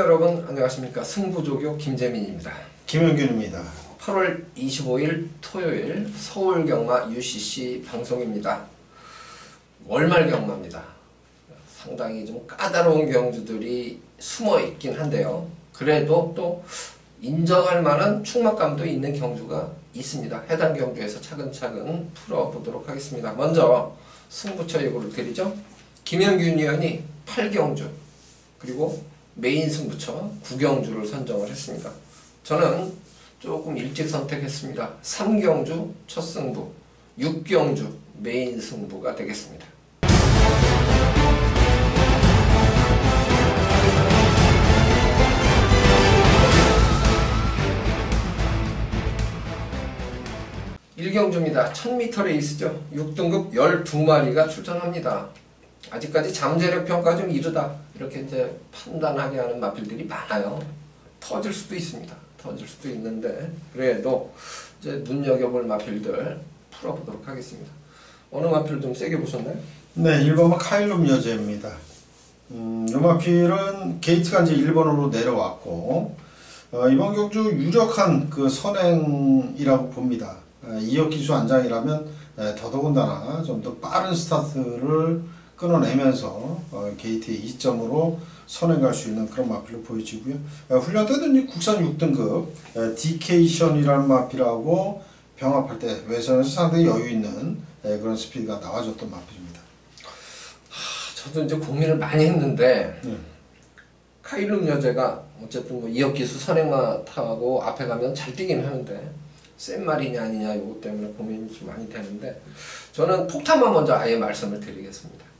여러분 안녕하십니까. 승부조교 김재민입니다. 김영균입니다. 8월 25일 토요일 서울경마 UCC 방송입니다. 월말 경마입니다. 상당히 좀 까다로운 경주들이 숨어 있긴 한데요. 그래도 또 인정할 만한 충막감도 있는 경주가 있습니다. 해당 경주에서 차근차근 풀어보도록 하겠습니다. 먼저 승부처 예고를 드리죠. 김영균 위원이 8경주 그리고 메인 승부처 9경주를 선정을 했습니다. 저는 조금 일찍 선택했습니다. 3경주 첫 승부, 6경주 메인 승부가 되겠습니다. (1경주입니다) 1000m 레이스죠. 6등급 12마리가 출전합니다. 아직까지 잠재력 평가 좀 이르다 이렇게 이제 판단하게 하는 마필들이 많아요. 터질 수도 있습니다. 터질 수도 있는데 그래도 이제 눈여겨볼 마필들 풀어보도록 하겠습니다. 어느 마필 좀 세게 보셨나요? 네, 1번은 카일룸 여제입니다. 이 마필은 게이트가 이제 1번으로 내려왔고 이번 경주 유력한 그 선행이라고 봅니다. 2억 기수 안장이라면 더더군다나 좀 더 빠른 스타트를 끊어내면서 게이트의 2점으로 선행 갈 수 있는 그런 마필로 보여지고요. 훈련 때는 국산 6등급 디케이션이라는 마필하고 병합할 때 외선에서 상당히 여유 있는 그런 스피드가 나와줬던 마필입니다. 저도 이제 고민을 많이 했는데 카일룸 여제가 어쨌든 뭐 2억 기수 선행마 타고 앞에 가면 잘 뛰긴 하는데 센 말이냐 아니냐 이것 때문에 고민이 좀 많이 되는데 저는 폭탄만 먼저 아예 말씀을 드리겠습니다.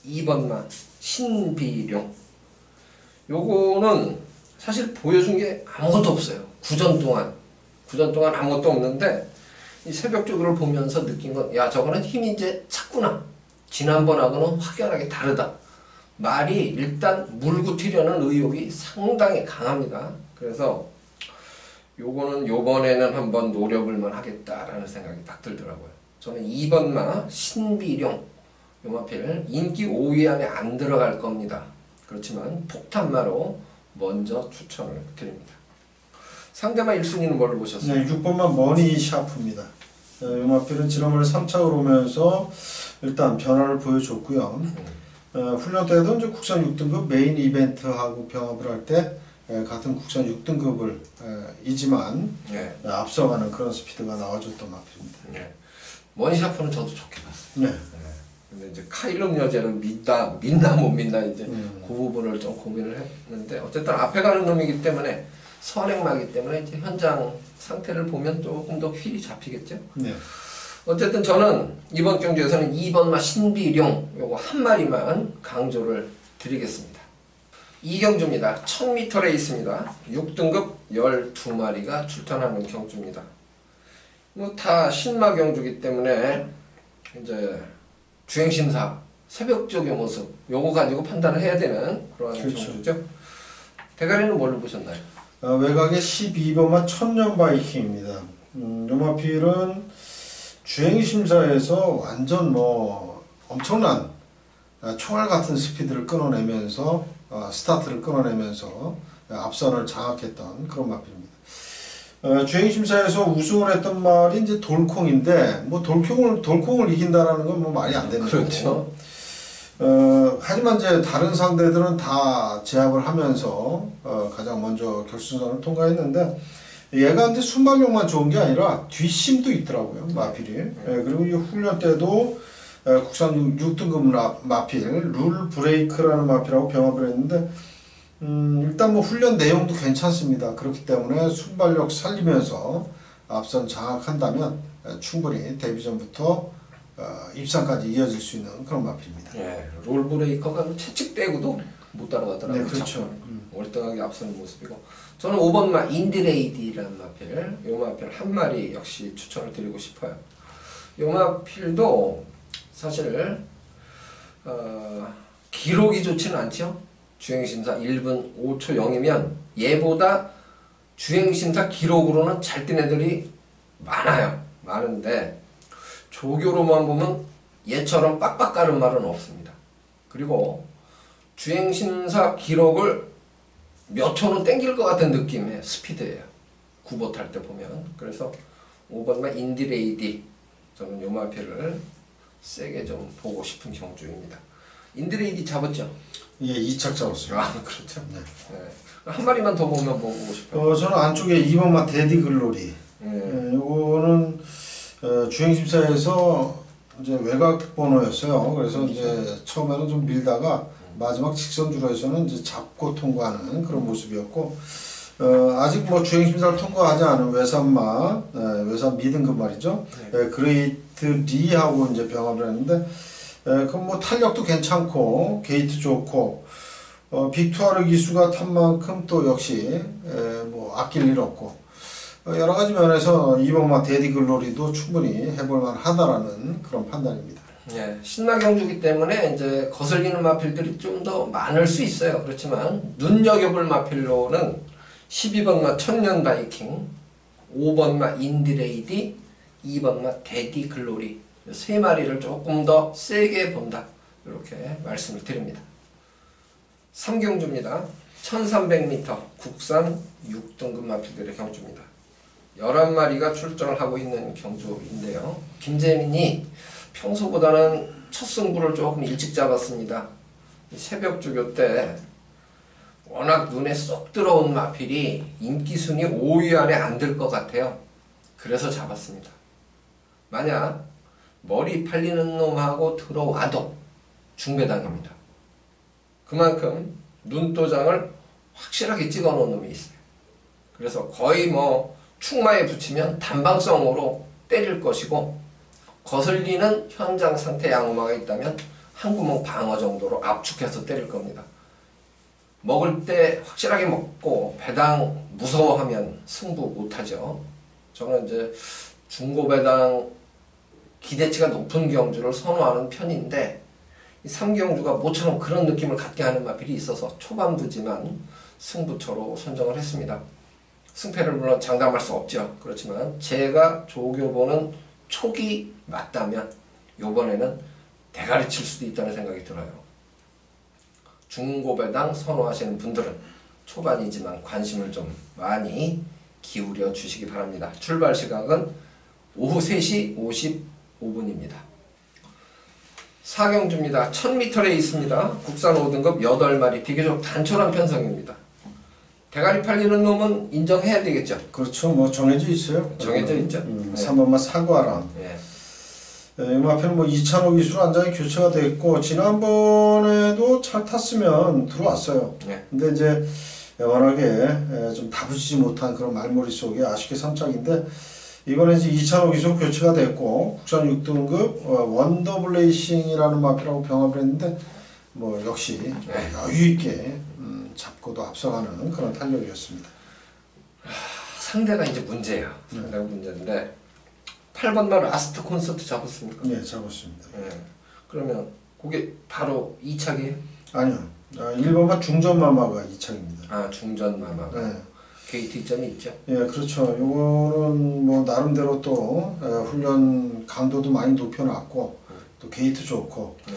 2번마 신비룡, 요거는 사실 보여준 게 아무것도 없어요. 구전 동안 아무것도 없는데 이 새벽조교를 보면서 느낀 건 야, 저거는 힘이 이제 찼구나. 지난번하고는 확연하게 다르다. 말이 일단 물고 튀려는 의욕이 상당히 강합니다. 그래서 요거는 요번에는 한번 노려볼만 하겠다라는 생각이 딱 들더라고요. 저는 2번마 신비룡 요 마필 인기 5위 안에 안 들어갈 겁니다. 그렇지만 폭탄마로 먼저 추천을 드립니다. 상대마 1순위는 뭘로 보셨어요? 네, 6번만 머니 샤프입니다. 이 마필은 지난번에 3착을 오면서 일단 변화를 보여줬고요. 훈련 때도 이제 국산 6등급 메인 이벤트하고 병합을 할 때 같은 국산 6등급을 이지만 앞서가는 그런 스피드가 나와줬던 마필입니다. 머니 샤프는 저도 좋게 봤어요. 네. 근데 이제 카일룸 여제는 믿나 못 믿나 이제 그 부분을 좀 고민을 했는데 어쨌든 앞에 가는 놈이기 때문에 선행마기 때문에 이제 현장 상태를 보면 조금 더 휠이 잡히겠죠. 네. 어쨌든 저는 이번 경주에서는 2번마 신비룡 요거 한 마리만 강조를 드리겠습니다. 2경주입니다. 1000m 레이스입니다. 6등급 12마리가 출전하는 경주입니다. 뭐 다 신마 경주기 때문에 이제 주행심사, 새벽적인 모습 요거 가지고 판단을 해야 되는 그런 경주죠. 대가리는 뭘로 보셨나요? 외곽의 12번마 천년 바이킹입니다. 요 마필은 주행심사에서 완전 뭐 엄청난 총알 같은 스피드를 끊어내면서 스타트를 끊어내면서 앞선을 장악했던 그런 마필입니다. 주행심사에서 우승을 했던 말이 이제 돌콩인데 뭐 돌콩을 이긴다라는 건 뭐 말이 안 되는 그렇죠. 거고. 하지만 이제 다른 상대들은 다 제압을 하면서 가장 먼저 결승선을 통과했는데 얘가 이제 순발력만 좋은 게 아니라 뒷심도 있더라고요, 마필이. 그리고 이 훈련 때도 국산 6등급 마필 룰 브레이크라는 마필하고 병합을 했는데 일단 뭐 훈련 내용도 괜찮습니다. 그렇기 때문에 순발력 살리면서 앞선 장악한다면 충분히 데뷔전부터 입상까지 이어질 수 있는 그런 마필입니다. 롤 브레이커가 채찍대고도 못 따라가더라고요. 네, 그렇죠. 월등하게 앞서는 모습이고 저는 5번마 인디레이디라는 마필 요 마필 한 마리 역시 추천을 드리고 싶어요. 요 마필도 사실 기록이 좋지는 않죠. 주행심사 1분 5초 0이면 얘보다 주행심사 기록으로는 잘 뛴 애들이 많은데 조교로만 보면 얘처럼 빡빡 가는 말은 없습니다. 그리고 주행심사 기록을 몇 초는 땡길 것 같은 느낌의 스피드예요. 9보 탈 때 보면. 그래서 5번마 인디레이디, 저는 요 마필을 세게 좀 보고 싶은 경주입니다. 인디레이디 잡았죠? 예, 2착 잡았어요. 아, 그렇죠. 네. 네. 한 마리만 더 보면 뭐 보고 싶어요. 저는 안쪽에 2번마 데디 글로리. 요거는 주행심사에서 이제 외곽 번호였어요. 그래서 이제 처음에는 좀 밀다가 마지막 직선주로에서는 이제 잡고 통과하는 그런 모습이었고, 아직 뭐 주행심사를 통과하지 않은 외산마, 외산 미등급 말이죠. 그레이트 D하고 이제 병합을 했는데, 그럼 뭐 탄력도 괜찮고 게이트 좋고, 빅투아르 기수가 탄 만큼 또 역시 뭐 아낄 일 없고, 여러 가지 면에서 이번마 데디 글로리도 충분히 해볼만 하다라는 그런 판단입니다. 예, 신마 경주기 때문에 이제 거슬리는 마필들이 좀 더 많을 수 있어요. 그렇지만 눈여겨볼 마필로는 12번마 천년 바이킹, 5번마 인디레이디, 2번마 데디 글로리 세 마리를 조금 더 세게 본다. 이렇게 말씀을 드립니다. 3경주입니다. 1300m 국산 6등급 마필들의 경주입니다. 11마리가 출전을 하고 있는 경주인데요. 김재민이 평소보다는 첫 승부를 조금 일찍 잡았습니다. 새벽 주교 때 워낙 눈에 쏙 들어온 마필이 인기순위 5위 안에 안 들 것 같아요. 그래서 잡았습니다. 만약 머리 팔리는 놈하고 들어와도 중배당입니다. 그만큼 눈도장을 확실하게 찍어 놓은 놈이 있어요. 그래서 거의 뭐 충마에 붙이면 단방성으로 때릴 것이고, 거슬리는 현장 상태 양호마가 있다면 한 구멍 방어 정도로 압축해서 때릴 겁니다. 먹을 때 확실하게 먹고 배당 무서워하면 승부 못하죠. 저는 이제 중고배당 기대치가 높은 경주를 선호하는 편인데, 이 3경주가 모처럼 그런 느낌을 갖게 하는 마필이 있어서 초반부지만 승부처로 선정을 했습니다. 승패를 물론 장담할 수 없죠. 그렇지만 제가 조교보는 촉이 맞다면 이번에는 대가리 칠 수도 있다는 생각이 들어요. 중고배당 선호하시는 분들은 초반이지만 관심을 좀 많이 기울여 주시기 바랍니다. 출발 시각은 오후 3시 55분입니다. 4경주입니다. 1000m에 있습니다. 국산 5등급 8마리, 비교적 단촐한 편성입니다. 대가리 팔리는 놈은 인정해야 되겠죠. 그렇죠. 뭐 정해져 있어요. 정해져 있죠. 3번마 사과랑. 예. 이 앞에는 뭐 이찬호 기술 한 장이 교체가 됐고, 지난번에도 잘 탔으면 들어왔어요. 예. 근데 이제 워낙에 좀 다부지지 못한 그런 말머리 속에 아쉽게 3착인데, 이번에 이제 이찬호 기술 교체가 됐고, 국산 6등급 원더블레이싱이라는 마필하고 병합을 했는데, 뭐 역시 여유 있게 잡고도 앞서가는 그런 탄력이었습니다. 상대가 이제 문제예요. 상대가 문제인데 8번만 라스트 콘서트 잡았습니까? 네, 잡았습니다. 예. 그러면 그게 바로 2착이에요? 아니요. 1번만 중전마마가 2착입니다. 아, 중전마마가. 네. 게이트 이점이 있죠? 예, 그렇죠. 요거는 뭐 나름대로 또 훈련 강도도 많이 높여놨고, 또 게이트 좋고, 네.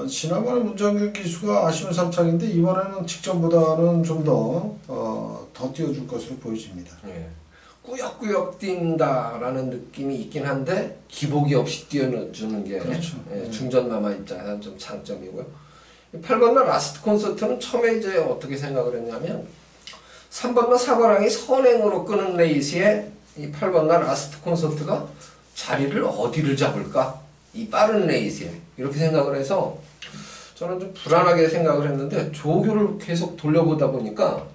지난번에 문정규 기수가 아쉬운 3착인데 이번에는 직전보다는 좀 더 뛰어줄 것으로 보여집니다. 예. 꾸역꾸역 뛴다라는 느낌이 있긴 한데 기복이 없이 뛰어주는 게 그렇죠. 예, 중전마마 입장에서는 좀 장점이고요. 8번만 라스트 콘서트는 처음에 이제 어떻게 생각을 했냐면 3번만 사과랑이 선행으로 끄는 레이스에 이 8번만 라스트 콘서트가 자리를 어디를 잡을까? 이 빠른 레이스에 이렇게 생각을 해서 저는 좀 불안하게 생각을 했는데 조교를 계속 돌려보다 보니까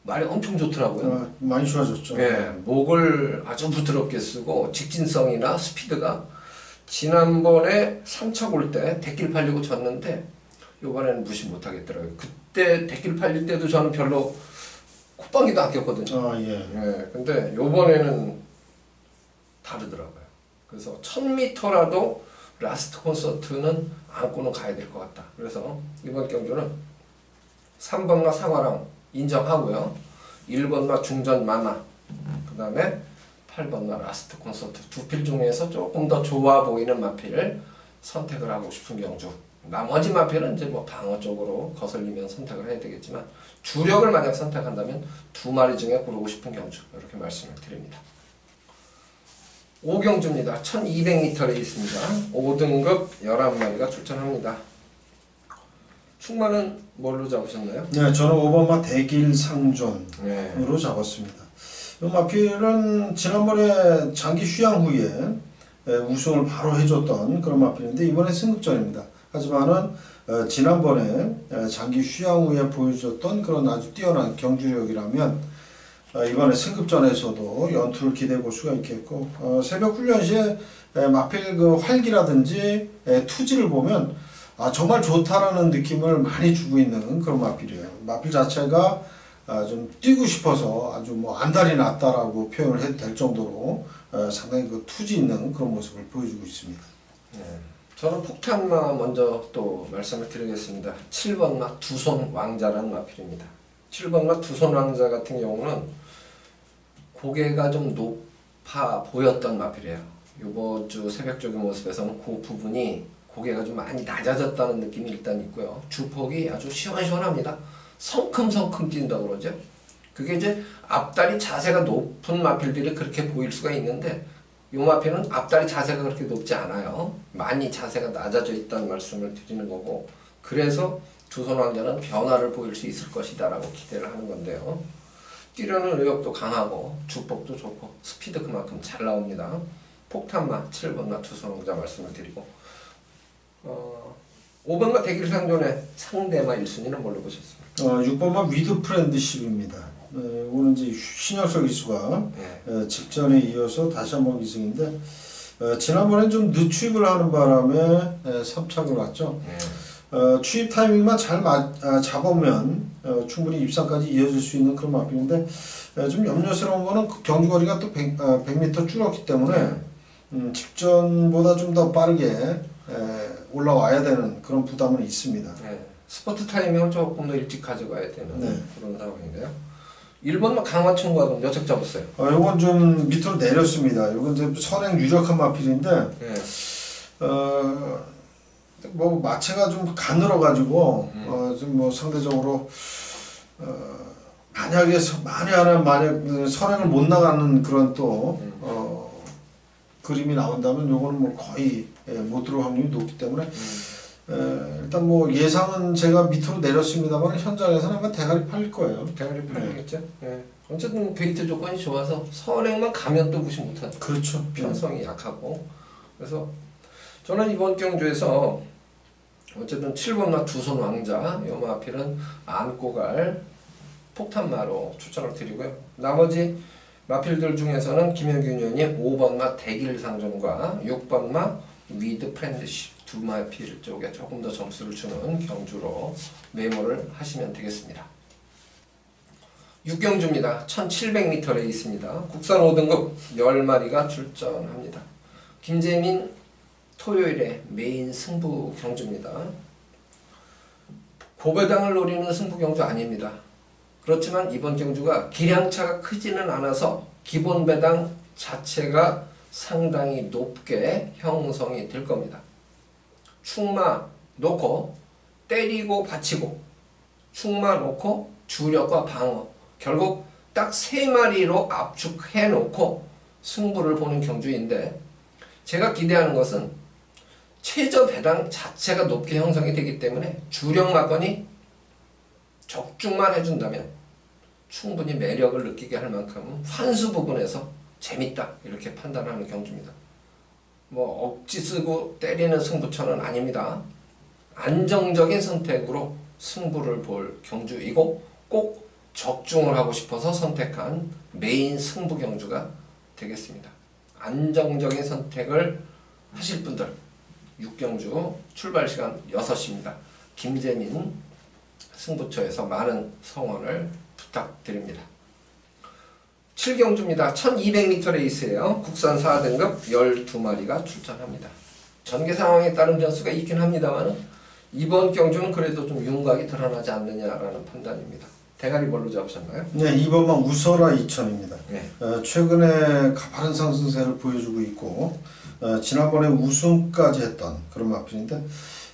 말이 엄청 좋더라고요. 많이 좋아졌죠. 예, 목을 아주 부드럽게 쓰고 직진성이나 스피드가 지난번에 3차 볼 때 데길 팔리고 졌는데 이번에는 무시 못하겠더라고요. 그때 데길 팔릴 때도 저는 별로 콧방귀도 안 꼈거든요. 아, 예. 예, 근데 이번에는 다르더라고요. 그래서 1000m라도 라스트 콘서트는 안고는 가야 될 것 같다. 그래서 이번 경주는 3번과 사과랑 인정하고요. 1번과 중전 마마, 그 다음에 8번과 라스트 콘서트 두 필 중에서 조금 더 좋아 보이는 마필을 선택을 하고 싶은 경주 나머지 마필은 이제 뭐 방어 쪽으로 거슬리면 선택을 해야 되겠지만 주력을 만약 선택한다면 두 마리 중에 고르고 싶은 경주 이렇게 말씀을 드립니다. 5경주입니다. 1200m에 있습니다. 5등급 11마리가 출전합니다. 충마는 뭘로 잡으셨나요? 네, 저는 5번마 대길상존으로 네. 잡았습니다. 이 마필은 지난번에 장기 휴양 후에 우승을 바로 해줬던 그런 마필인데 이번에 승급전입니다. 하지만은 지난번에 장기 휴양 후에 보여줬던 그런 아주 뛰어난 경주력이라면 이번에 승급전에서도 연투를 기대해 볼 수가 있겠고 새벽 훈련 시에 마필 그 활기라든지 투지를 보면 정말 좋다라는 느낌을 많이 주고 있는 그런 마필이에요. 마필 자체가 좀 뛰고 싶어서 아주 뭐 안달이 났다라고 표현을 해도 될 정도로 상당히 그 투지 있는 그런 모습을 보여주고 있습니다. 네. 저는 폭탄마 먼저 또 말씀을 드리겠습니다. 7번마 두손 왕자라는 마필입니다. 7번마 두손 왕자 같은 경우는 고개가 좀 높아 보였던 마필이에요. 이번 주 새벽적인 모습에서는 그 부분이 고개가 좀 많이 낮아졌다는 느낌이 일단 있고요. 주폭이 아주 시원시원합니다. 성큼성큼 뛴다고 그러죠. 그게 이제 앞다리 자세가 높은 마필들이 그렇게 보일 수가 있는데 이 마필은 앞다리 자세가 그렇게 높지 않아요. 많이 자세가 낮아져 있다는 말씀을 드리는 거고 그래서 두손 왕자는 변화를 보일 수 있을 것이다 라고 기대를 하는 건데요. 뛰려는 의욕도 강하고 주폭도 좋고 스피드 그만큼 잘 나옵니다. 폭탄마 7번마 두손 왕자 말씀을 드리고 5번마 대길상존의 상대마 1순위는 뭘로 보셨습니까? 6번마 위드 프렌드십입니다. 오늘 이제 신혁석 기수가 직전에 이어서 다시 한번 기승인데 지난번에 좀 늦추입을 하는 바람에 3착을 왔죠. 추입 타이밍만 잘 잡으면 충분히 입상까지 이어질 수 있는 그런 마필인데 좀 염려스러운 거는 경주거리가 또 100m 줄었기 때문에 직전보다 좀 더 빠르게 올라와야 되는 그런 부담은 있습니다. 스포트 타이밍을 조금 더 일찍 가져가야 되는 그런 상황인데요. 1번마 강화충과는 몇 척 잡았어요? 이건 좀 밑으로 내렸습니다. 이건 이제 선행 유력한 마필인데 뭐 마체가 좀 가늘어가지고 좀 뭐 상대적으로 만약에 만약 선행을 못 나가는 그런 또 그림이 나온다면 요거는 뭐 거의 못 들어올 확률이 높기 때문에 일단 뭐 예상은 제가 밑으로 내렸습니다만 현장에서는 아마 대가리 팔릴 거예요. 대가리 팔리겠죠. 어쨌든 게이트 조건이 좋아서 선행만 가면 또 무시 못하죠. 그렇죠. 편성이 약하고 그래서 저는 이번 경주에서 어쨌든 7번마 두손 왕자 요 마필은 안고 갈 폭탄마로 추천을 드리고요. 나머지 마필들 중에서는 김현균 의원이 5번마 대길상존과 6번마 위드 프렌드십 두 마필 쪽에 조금 더 점수를 주는 경주로 메모를 하시면 되겠습니다. 6경주입니다. 1700m에 있습니다. 국산 5등급 10마리가 출전합니다. 김재민 토요일에 메인 승부 경주입니다. 고배당을 노리는 승부 경주 아닙니다. 그렇지만 이번 경주가 기량차가 크지는 않아서 기본 배당 자체가 상당히 높게 형성이 될 겁니다. 충마 놓고 때리고 받치고 충마 놓고 주력과 방어 결국 딱 3마리로 압축해 놓고 승부를 보는 경주인데 제가 기대하는 것은 최저 배당 자체가 높게 형성이 되기 때문에 주력 마건이 적중만 해준다면 충분히 매력을 느끼게 할 만큼 환수 부분에서 재밌다 이렇게 판단하는 경주입니다. 뭐 억지 쓰고 때리는 승부처는 아닙니다. 안정적인 선택으로 승부를 볼 경주이고 꼭 적중을 하고 싶어서 선택한 메인 승부 경주가 되겠습니다. 안정적인 선택을 하실 분들 6경주 출발 시간 6시입니다. 김재민 승부처에서 많은 성원을 부탁드립니다. 7경주입니다. 1200m 레이스예요. 국산 4등급 12마리가 출전합니다. 전개 상황에 따른 변수가 있긴 합니다만 이번 경주는 그래도 좀 윤곽이 드러나지 않느냐라는 판단입니다. 대가리 뭘로 잡으셨나요? 네, 2번만 우서라 2000입니다. 네. 최근에 가파른 상승세를 보여주고 있고 지난번에 우승까지 했던 그런 마필인데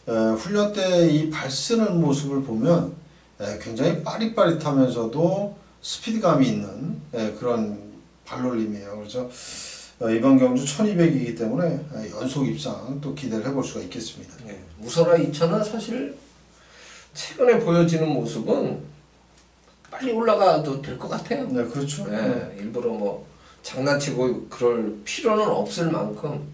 훈련 때 이 발 쓰는 모습을 보면 굉장히 빠릿빠릿하면서도 스피드감이 있는 그런 발놀림이에요. 그래서 이번 경주 1200이기 때문에 연속 입상 또 기대를 해볼 수가 있겠습니다. 우설아 2000은 사실 최근에 보여지는 모습은 빨리 올라가도 될 것 같아요. 네, 그렇죠. 일부러 뭐 장난치고 그럴 필요는 없을 만큼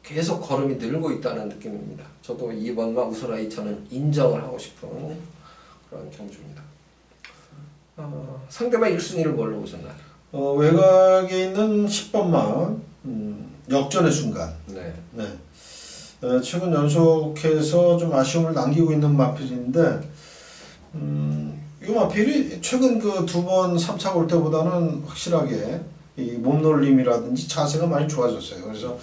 계속 걸음이 늘고 있다는 느낌입니다. 저도 2번마 우설아 2000은 인정을 하고 싶은 그런 경주입니다. 상대방 1순위를 뭘로 보셨나요? 외곽에 있는 10번마 역전의 순간. 네. 최근 연속해서 좀 아쉬움을 남기고 있는 마필인데 이 마필이 최근 그 두 번 3차 올 때보다는 확실하게 이 몸놀림이라든지 자세가 많이 좋아졌어요. 그래서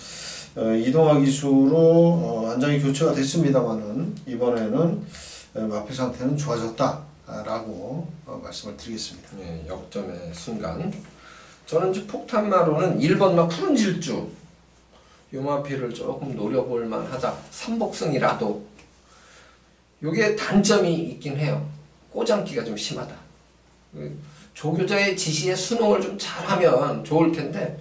이동화 기수로 안장이 교체가 됐습니다만은 이번에는 마필 상태는 좋아졌다라고 말씀을 드리겠습니다. 역전의 순간. 저는 이제 폭탄마로는 1번마 푸른 질주 요 마필을 조금 노려볼 만하다. 삼복승이라도 요게 단점이 있긴 해요. 꼬장기가 좀 심하다. 조교자의 지시에 순응을 좀 잘하면 좋을 텐데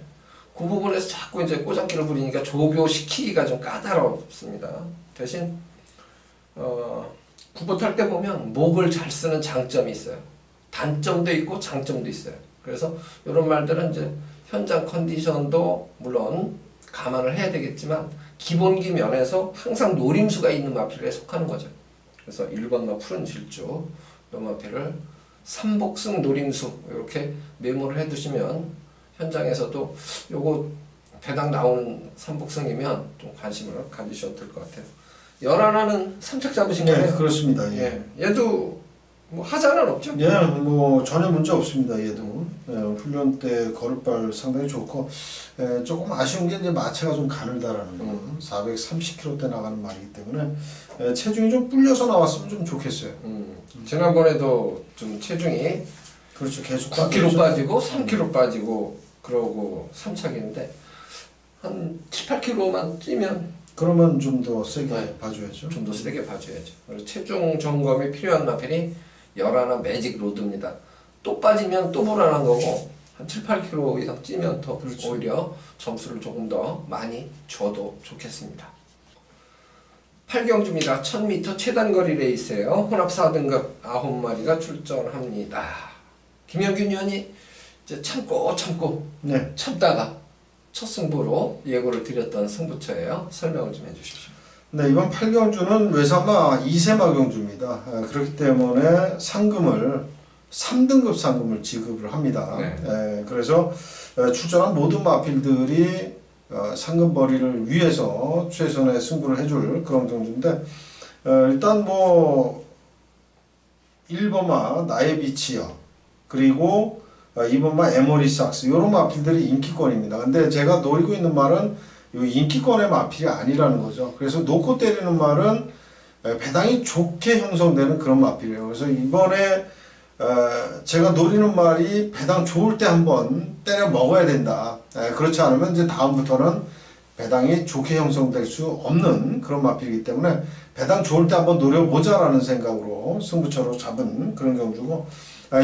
그 부분에서 자꾸 이제 꼬장기를 부리니까 조교시키기가 좀 까다롭습니다. 대신 구보 탈 때 보면 목을 잘 쓰는 장점이 있어요. 단점도 있고 장점도 있어요. 그래서 이런 말들은 이제 현장 컨디션도 물론 감안을 해야 되겠지만 기본기 면에서 항상 노림수가 있는 마필에 속하는 거죠. 그래서 1번마 푸른 질주 요 마필을 삼복승 노림수 이렇게 메모를 해두시면 현장에서도 요거 배당 나오는 삼복승이면 좀 관심을 가지셔도 될 것 같아요. 열하나는 3착 잡으신 거예요? 네, 그렇습니다. 얘도 뭐 하자는 없죠? 뭐 전혀 문제 없습니다. 얘도 훈련 때 걸을발 상당히 좋고 조금 아쉬운 게 이제 마체가 좀 가늘다라는 거. 430kg대 나가는 말이기 때문에 체중이 좀 불려서 나왔으면 좀 좋겠어요. 지난번에도 좀 체중이 그렇죠. 계속 9kg 빠지고 3kg 빠지고 그러고 3착인데 한 7, 8kg만 찌면 그러면 좀 더 세게 봐줘야죠. 좀 더 세게 봐줘야죠. 그리고 체중 점검이 필요한 마필이 열하나 매직 로드입니다. 또 빠지면 또 불안한 거고 한 7, 8kg 이상 찌면 더 그렇죠. 오히려 점수를 조금 더 많이 줘도 좋겠습니다. 8경주입니다. 1000m 최단거리 레이스예요. 혼합 4등급 9마리가 출전합니다. 김영균 의원이 이제 참고 참다가 첫 승부로 예고를 드렸던 승부처예요. 설명을 좀 해주십시오. 네, 이번 8경주는 외삼마 2세마 경주입니다. 그렇기 때문에 상금을 3등급 상금을 지급을 합니다. 그래서 출전한 모든 마필들이 상금벌이를 위해서 최선의 승부를 해줄 그런 경주인데 일단 뭐 1번마 나의 비치요, 그리고 2번마 에머리삭스 이런 마필들이 인기권입니다. 근데 제가 노리고 있는 말은 이 인기권의 마필이 아니라는 거죠. 그래서 놓고 때리는 말은 배당이 좋게 형성되는 그런 마필이에요. 그래서 이번에 제가 노리는 말이 배당 좋을 때 한번 때려 먹어야 된다. 그렇지 않으면 이제 다음부터는 배당이 좋게 형성될 수 없는 그런 마필이기 때문에 배당 좋을 때 한번 노려보자라는 생각으로 승부처로 잡은 그런 경주고,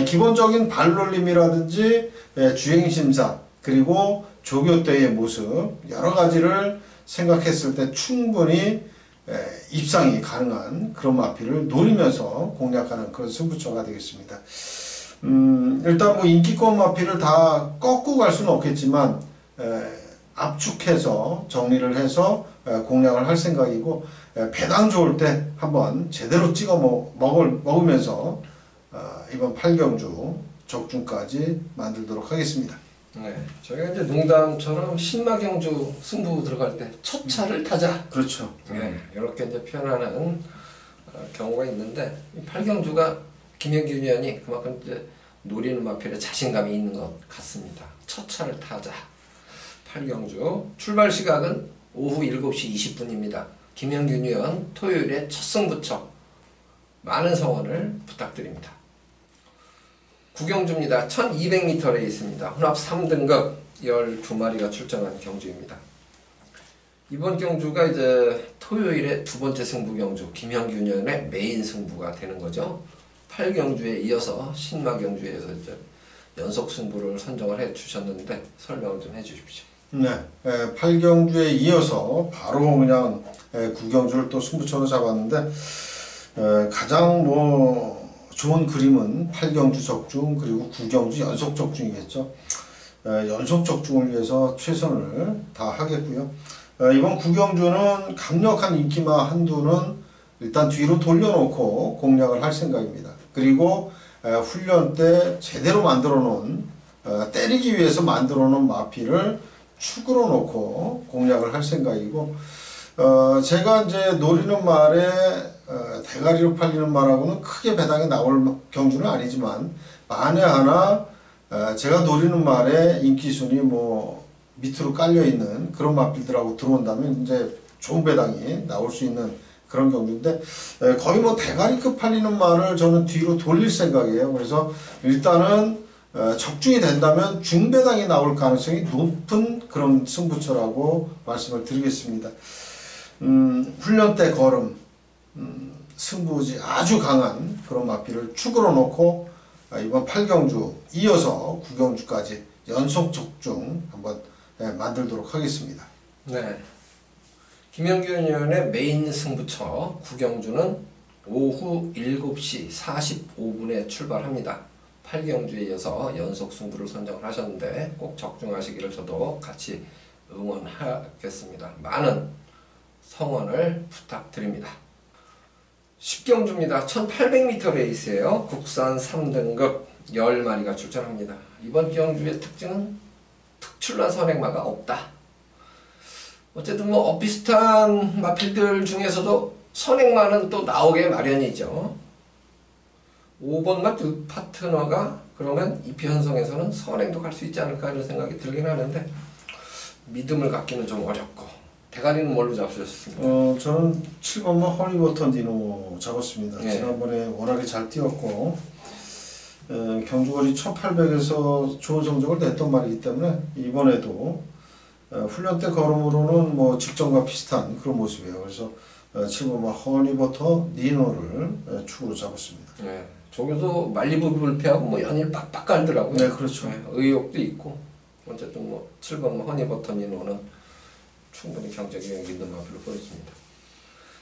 기본적인 발놀림이라든지 주행심사 그리고 조교 때의 모습 여러 가지를 생각했을 때 충분히 입상이 가능한 그런 마필을 노리면서 공략하는 그런 승부처가 되겠습니다. 일단 뭐 인기권 마필을 다 꺾고 갈 수는 없겠지만 압축해서 정리를 해서 공략을 할 생각이고, 배당 좋을 때 한번 제대로 찍어 먹으면서 이번 8경주 적중까지 만들도록 하겠습니다. 저희가 이제 농담처럼 신마경주 승부 들어갈 때 첫 차를 타자. 그렇죠. 이렇게 이제 표현하는 경우가 있는데, 이 8경주가 김영균 의원이 그만큼 이제 노리는 마필에 자신감이 있는 것 같습니다. 첫 차를 타자. 8경주 출발 시각은 오후 7시 20분입니다. 김영균 의원 토요일에 첫 승부처 많은 성원을 부탁드립니다. 9경주입니다. 1200m 레이스입니다. 혼합 3등급 12마리가 출전한 경주입니다. 이번 경주가 이제 토요일에 두 번째 승부 경주 김현균연의 메인 승부가 되는 거죠. 8경주에 이어서 신마 경주에서 이제 연속 승부를 선정을 해 주셨는데 설명을 좀 해 주십시오. 네, 8경주에 이어서 바로 그냥 9경주를 또 승부처로 잡았는데 가장 뭐 좋은 그림은 8경주 적중 그리고 9경주 연속 적중이겠죠. 연속 적중을 위해서 최선을 다하겠고요. 이번 9경주는 강력한 인기마 한두는 일단 뒤로 돌려놓고 공략을 할 생각입니다. 그리고 훈련 때 제대로 만들어 놓은 때리기 위해서 만들어 놓은 마피를 축으로 놓고 공략을 할 생각이고 제가 이제 노리는 말에 대가리로 팔리는 말하고는 크게 배당이 나올 경주는 아니지만 만에 하나 제가 노리는 말에 인기순위 뭐 밑으로 깔려있는 그런 마필들하고 들어온다면 이제 좋은 배당이 나올 수 있는 그런 경주인데 거의 뭐 대가리급 팔리는 말을 저는 뒤로 돌릴 생각이에요. 그래서 일단은 적중이 된다면 중배당이 나올 가능성이 높은 그런 승부처라고 말씀을 드리겠습니다. 훈련 때 걸음, 승부지 아주 강한 그런 마피를 축으로 놓고 이번 8경주 이어서 9경주까지 연속 적중 한번 만들도록 하겠습니다. 네. 김현균 의원의 메인 승부처 9경주는 오후 7시 45분에 출발합니다. 8경주에 이어서 연속 승부를 선정을 하셨는데 꼭 적중하시기를 저도 같이 응원하겠습니다. 많은 성원을 부탁드립니다. 10경주입니다. 1800m 레이스예요. 국산 3등급 10마리가 출전합니다. 이번 경주의 특징은 특출난 선행마가 없다. 어쨌든 뭐 비슷한 마필들 중에서도 선행마는 또 나오게 마련이죠. 5번 맛 파트너가 그러면 이피 현성에서는 선행도 갈 수 있지 않을까 이런 생각이 들긴 하는데 믿음을 갖기는 좀 어렵고 대가리는 뭘로 잡수셨습니까? 저는 7번마 허니버터 니노 잡았습니다. 예. 지난번에 워낙에 잘 뛰었고 경주거리 1800에서 좋은 성적을 냈던 말이기 때문에 이번에도 훈련 때 걸음으로는 뭐 직전과 비슷한 그런 모습이에요. 그래서 7번마 허니버터 니노를 축으로 잡았습니다. 네. 저기도 말리부 불패하고 뭐 연일 빡빡 깔더라고요. 네, 그렇죠. 네, 의욕도 있고 어쨌든 뭐 7번 허니버터 니노는 충분히 경쟁력 있는 마필로 보여집니다.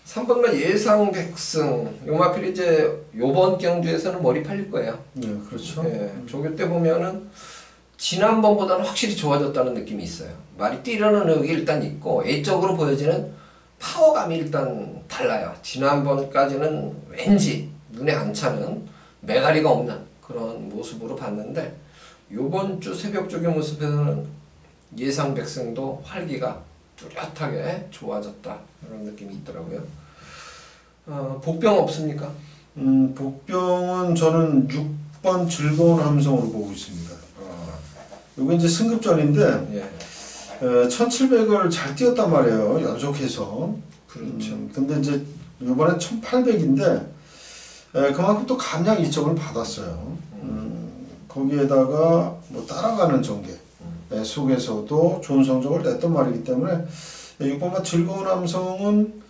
3번만 예상 백승 요 마필이 이제 요번 경주에서는 머리 팔릴 거예요. 네, 그렇죠. 예, 조교 때 보면은 지난번보다는 확실히 좋아졌다는 느낌이 있어요. 말이 뛰려는 의욕이 일단 있고 애적으로 보여지는 파워감이 일단 달라요. 지난번까지는 왠지 눈에 안 차는 매가리가 없는 그런 모습으로 봤는데 요번 주 새벽 조교 모습에서는 예상 백승도 활기가 뚜렷하게 좋아졌다 이런 느낌이 있더라고요. 복병 없습니까? 복병은 저는 6번 즐거운 함성으로 보고 있습니다. 이거 이제 승급전인데 예. 1700을 잘 뛰었단 말이에요. 연속해서. 그렇죠. 근데 이제 이번엔 1800인데 그만큼 또 감량 이점을 받았어요. 거기에다가 뭐 따라가는 전개 속에서도 좋은 성적을 냈던 말이기 때문에 6번마 즐거운 함성은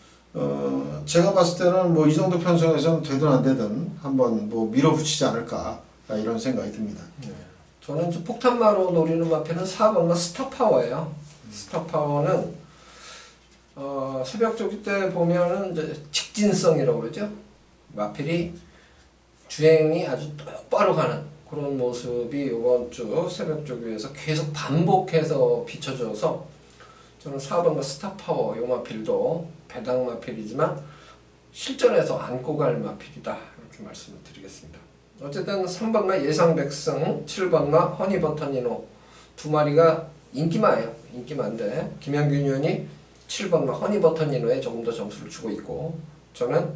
제가 봤을 때는 뭐 이 정도 편성에서는 되든 안 되든 한번 뭐 밀어붙이지 않을까 이런 생각이 듭니다. 네. 저는 이제 폭탄마로 노리는 마필은 4번마 스타파워예요. 스타파워는 새벽 조기 때 보면은 이제 직진성이라고 그러죠. 마필이 주행이 아주 똑바로 가는 그런 모습이 이번 주 새벽 조기에서 계속 반복해서 비춰져서 저는 4번과 스타파워 요 마필도 배당 마필이지만 실전에서 안고 갈 마필이다 이렇게 말씀을 드리겠습니다. 어쨌든 3번마 예상백승, 7번마 허니버터니노 두 마리가 인기마예요. 인기마인데 김현균 의원이 7번마 허니버터니노에 조금 더 점수를 주고 있고 저는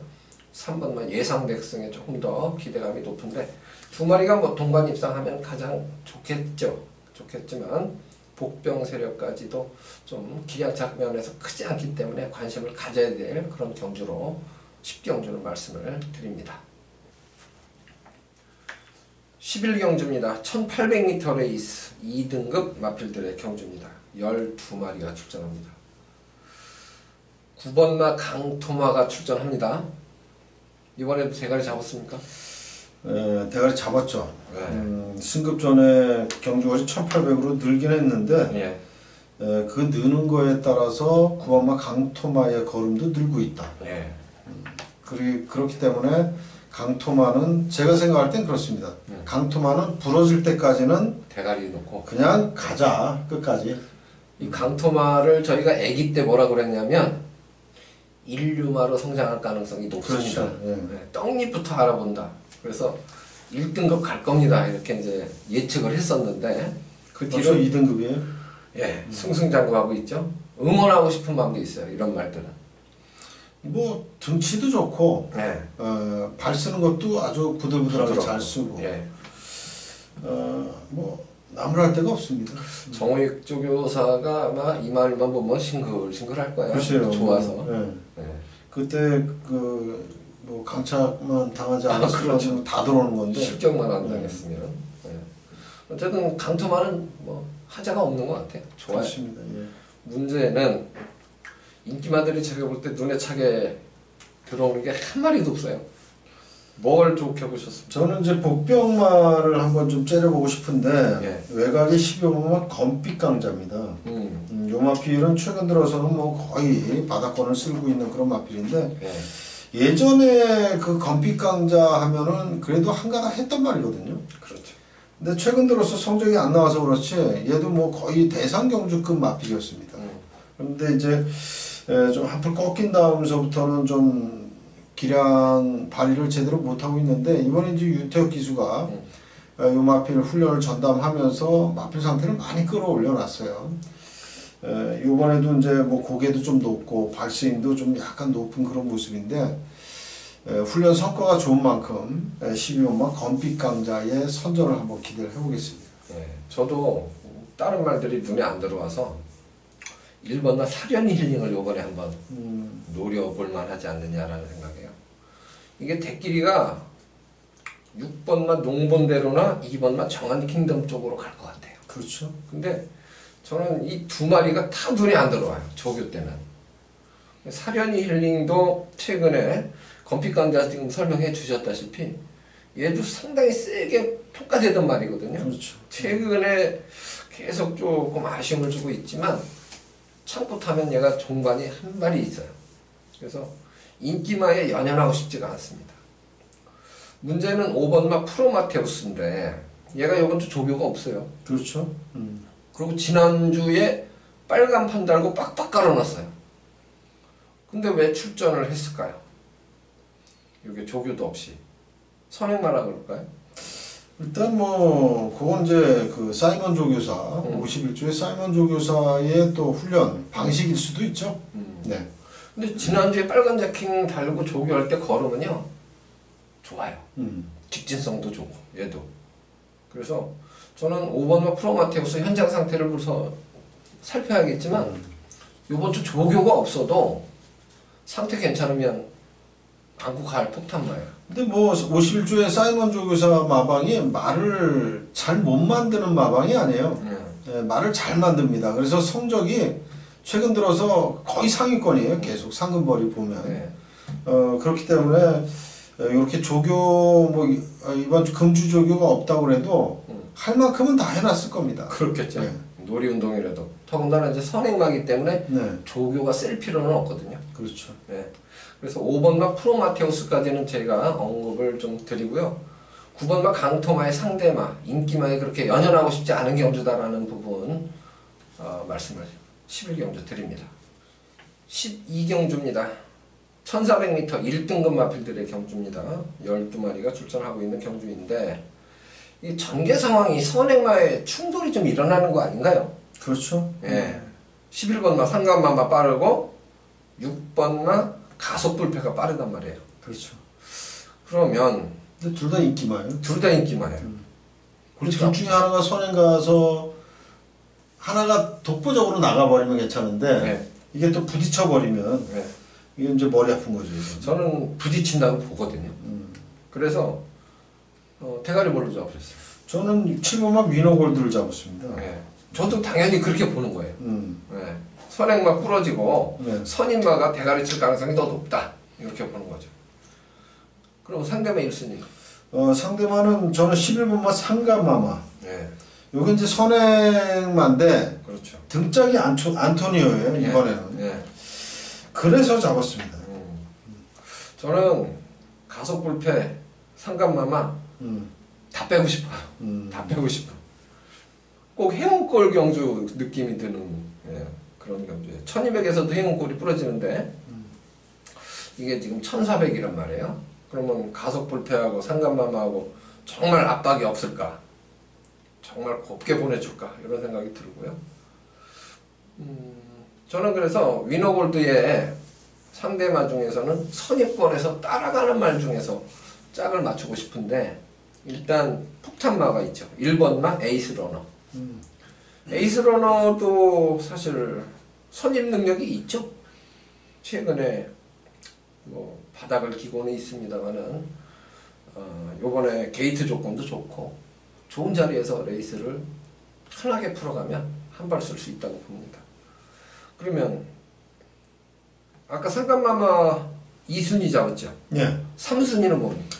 3번마 예상백승에 조금 더 기대감이 높은데 두 마리가 뭐 동반 입상하면 가장 좋겠죠. 좋겠지만 복병 세력까지도 좀 기량착 면에서 크지 않기 때문에 관심을 가져야 될 그런 경주로 10경주는 말씀을 드립니다. 11경주입니다. 1800m 레이스 2등급 마필들의 경주입니다. 12마리가 출전합니다. 9번마 강토마가 출전합니다. 이번에도 대가리 잡았습니까? 예, 대가리 잡았죠. 네. 승급 전에 경주거리 1800으로 늘긴 했는데 예. 그 느는 거에 따라서 9번마 강토마의 걸음도 늘고 있다. 예. 그렇기 때문에 강토마는 제가 생각할 땐 그렇습니다. 강토마는 부러질 때까지는 대가리 놓고. 그냥 가자 끝까지. 이 강토마를 저희가 아기 때 뭐라 그랬냐면 인류마로 성장할 가능성이 높습니다. 그렇죠. 예. 네, 떡잎부터 알아본다. 그래서 1등급 갈 겁니다. 이렇게 이제 예측을 했었는데 그 벌써 뒤로 2등급이에요? 예, 승승장구하고 있죠. 응원하고 싶은 마음도 있어요. 이런 말들은. 뭐 등치도 좋고 네. 발 쓰는 것도 아주 부들부들하게 부드럽고. 잘 쓰고 예. 뭐 나무랄 데가 없습니다. 정호익 조교사가 아마 이 말만 보면 싱글싱글할 거예요. 글쎄요. 좋아서. 예. 예. 그때 그 뭐 강착만 당하지 아, 않았으면 그렇죠. 다 들어오는 건데 실격만 안 당했으면. 예. 어쨌든 강토마는 뭐 하자가 없는 것 같아요. 좋아요. 그렇습니다. 예. 문제는 인기마들이 제가 볼 때 눈에 차게 들어오는 게 한 마리도 없어요. 뭘 좋게 보셨습니까? 저는 이제 복병마를 한번 좀 째려보고 싶은데 예. 외곽의 12호마 검빛 강자입니다. 요 마필은 최근 들어서는 뭐 거의 바닥권을 쓸고 있는 그런 마필인데 예. 예전에 그 검빛 강자 하면은 그래도 한가닥 했단 말이거든요. 그렇죠. 근데 최근 들어서 성적이 안 나와서 그렇지 얘도 뭐 거의 대상 경주급 마필이었습니다. 그런데 이제 좀 한풀 꺾인 다음서부터는 좀 기량 발휘를 제대로 못하고 있는데 이번에 이제 유태혁 기수가 요 마필 훈련을 전담하면서 마필 상태를 많이 끌어올려 놨어요. 이번에도 이제 뭐 고개도 좀 높고 발스윙도 좀 약간 높은 그런 모습인데 훈련 성과가 좋은 만큼 12번마 검빛 강자의 선전을 한번 기대를 해보겠습니다. 예. 저도 다른 말들이 눈에 안 들어와서 1번나 사려니 힐링을 이번에 한번 노려볼 만하지 않느냐라는 생각이에요. 이게 대끼리가 6번만 농본대로나 2번만 정한 킹덤 쪽으로 갈 것 같아요. 그렇죠. 근데 저는 이 두 마리가 다 눈에 안 들어와요. 조교 때는. 사려니 힐링도 최근에 검빛강자 지금 설명해 주셨다시피 얘도 상당히 세게 평가되던 말이거든요. 그렇죠. 최근에 계속 조금 아쉬움을 주고 있지만 참고 타면 얘가 종반이 한 마리 있어요. 그래서 인기마에 연연하고 싶지가 않습니다. 문제는 5번마 프로마테우스인데 얘가 이번 주 조교가 없어요. 그렇죠. 그리고 지난주에 빨간 판 달고 빡빡 깔아놨어요. 근데 왜 출전을 했을까요? 이게 조교도 없이 선행마라 그럴까요? 일단 뭐 그건 이제 그 사이먼 조교사 51조의 사이먼 조교사의 또 훈련 방식일 수도 있죠. 네. 근데 지난주에 빨간 자킹 달고 조교할 때 걸으면요 좋아요. 직진성도 좋고 얘도. 그래서 저는 5번마 프로마테우스 현장 상태를 우선 살펴야겠지만 이번 주 조교가 없어도 상태 괜찮으면 안고 갈 폭탄마예요. 근데 뭐 51조의 사이먼 조교사 마방이 말을 잘 못 만드는 마방이 아니에요. 네, 말을 잘 만듭니다. 그래서 성적이 최근 들어서 거의 상위권이에요. 계속 상금벌이 보면. 네. 그렇기 때문에 이렇게 조교 뭐 이번 주 금주 조교가 없다고 그래도 할 만큼은 다 해놨을 겁니다. 그렇겠죠. 네. 놀이운동이라도. 더군다나 이제 선행마기 때문에 네. 조교가 쓸 필요는 없거든요. 그렇죠. 네. 그래서 5번마 프로마테우스까지는 제가 언급을 좀 드리고요. 9번마 강토마의 상대마, 인기마에 그렇게 연연하고 싶지 않은 경주다라는 부분 말씀을 11경주 드립니다. 12경주입니다. 1400m 1등급 마필들의 경주입니다. 12마리가 출전하고 있는 경주인데 이 전개 상황이 선행마에 충돌이 좀 일어나는 거 아닌가요? 그렇죠. 예. 11번마 상간마마 빠르고 6번마 가속 불패가 빠르단 말이에요. 그렇죠. 그러면 근데 둘 다 인기마예요. 둘 다 인기마예요. 근데 둘 중에 하나가 선행 가서 하나가 독보적으로 나가버리면 괜찮은데 네. 이게 또 부딪혀버리면 네. 이게 이제 머리 아픈 거죠. 이건. 저는 부딪힌다고 보거든요. 그래서 대가리 뭘로 잡으셨어요? 저는 7번마 위너골드를 잡았습니다. 네. 저도 당연히 그렇게 보는 거예요. 음. 네. 선행마 부러지고 네. 선임마가 대가리 칠 가능성이 더 높다. 이렇게 보는 거죠. 그럼 상대마 1순위. 상대마는 저는 11번마 상감마마. 네. 요게 이제 선행마인데 그렇죠. 등짝이 안토니오예요. 이번에는. 예. 그래서 잡았습니다. 저는 가속불패 상감마마 다 빼고 싶어요. 다 빼고 싶어. 꼭 행운골 경주 느낌이 드는 그런 경주예요. 1200에서도 행운골이 부러지는데 이게 지금 1400이란 말이에요. 그러면 가속불패하고 상감마마하고 정말 압박이 없을까? 정말 곱게 보내줄까? 이런 생각이 들고요. 저는 그래서 위너골드의 상대마 중에서는 선입권에서 따라가는 말 중에서 짝을 맞추고 싶은데 일단 폭탄마가 있죠. 1번마 에이스러너. 에이스러너도 사실 선입 능력이 있죠. 최근에 뭐 바닥을 기고는 있습니다만은 요번에 게이트 조건도 좋고 좋은 자리에서 레이스를 편하게 풀어가면 한 발 쓸 수 있다고 봅니다. 그러면 아까 상감마마 2순위 잡았죠? 예. 3순위는 뭡니까?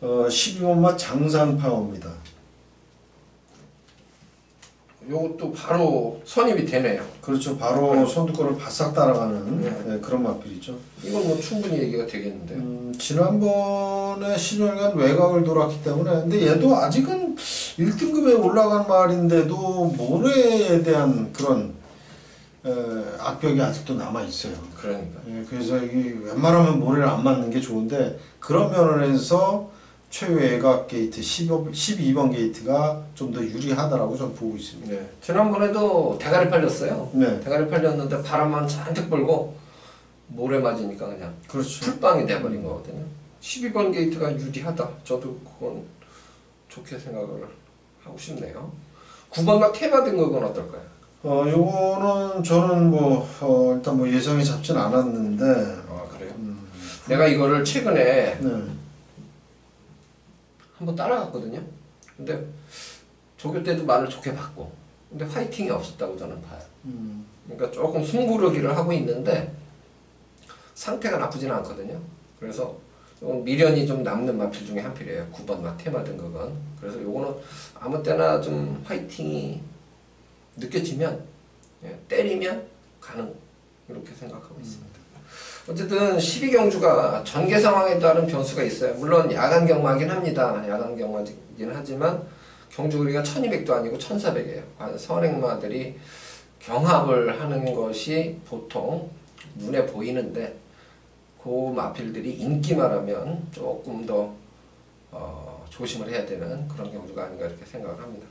12번마 장산파워입니다. 요것도 바로 선입이 되네요. 그렇죠. 바로 선두권을 바싹 따라가는 그런 마필이죠. 이건 뭐 충분히 얘기가 되겠는데요. 지난번에 신용간 외곽을 돌았기 때문에 근데 얘도 아직은 1등급에 올라간 말인데도 모래에 대한 그런 악벽이 아직도 남아 있어요. 그러니까. 그래서 이게 웬만하면 모래를 안 맞는 게 좋은데 그런 면에서 최외곽 게이트 12번 게이트가 좀 더 유리하다라고 저는 보고 있습니다. 네. 지난번에도 대가리 팔렸어요. 네. 대가리 팔렸는데 바람만 잔뜩 불고 모래 맞으니까 그냥 그렇죠. 풀빵이 돼버린 거거든요. 12번 게이트가 유리하다. 저도 그건 좋게 생각을 하고 싶네요. 9번과 테마 등급은 어떨까요? 요거는 저는 일단 예상이 잡진 않았는데. 아, 그래요? 내가 이거를 최근에 네. 한번 따라갔거든요. 근데 조교 때도 말을 좋게 받고 근데 화이팅이 없었다고 저는 봐요. 그러니까 조금 숨구르기를 하고 있는데 상태가 나쁘지는 않거든요. 그래서 이건 미련이 좀 남는 마필 중에 한 필이에요. 9번 마테마 등급은. 그래서 요거는 아무 때나 좀 화이팅이 느껴지면 때리면 가능 이렇게 생각하고 있습니다. 어쨌든 12경주가 전개 상황에 따른 변수가 있어요. 물론 야간 경마긴 합니다. 야간 경마긴 하지만 경주거리가 1200도 아니고 1400이에요. 선행마들이 경합을 하는 것이 보통 눈에 보이는데 그 마필들이 인기마라면 조금 더 조심을 해야 되는 그런 경주가 아닌가 이렇게 생각을 합니다.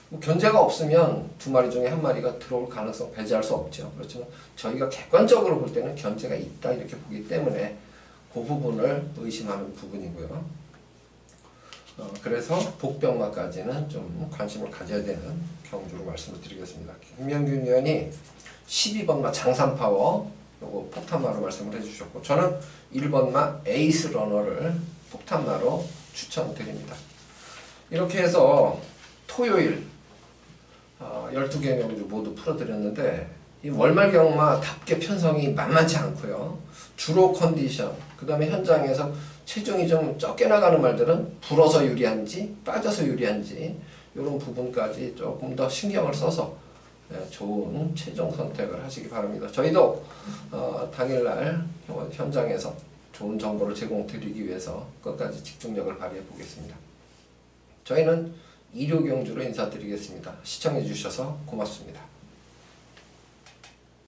뭐 견제가 없으면 두 마리 중에 한 마리가 들어올 가능성 배제할 수 없죠. 그렇지만 저희가 객관적으로 볼 때는 견제가 있다 이렇게 보기 때문에 그 부분을 의심하는 부분이고요. 그래서 복병마까지는 좀 관심을 가져야 되는 경주로 말씀을 드리겠습니다. 김명균 위원이 12번마 장산파워 요거 폭탄마로 말씀을 해주셨고 저는 1번마 에이스 러너를 폭탄마로 추천드립니다. 이렇게 해서 토요일 12개 경주 모두 풀어드렸는데 이 월말 경마답게 편성이 만만치 않고요. 주로 컨디션, 그 다음에 현장에서 체중이 좀 적게 나가는 말들은 불어서 유리한지 빠져서 유리한지 이런 부분까지 조금 더 신경을 써서 좋은 최종 선택을 하시기 바랍니다. 저희도 당일날 현장에서 좋은 정보를 제공드리기 위해서 끝까지 집중력을 발휘해 보겠습니다. 저희는 일요경주로 인사드리겠습니다. 시청해 주셔서 고맙습니다.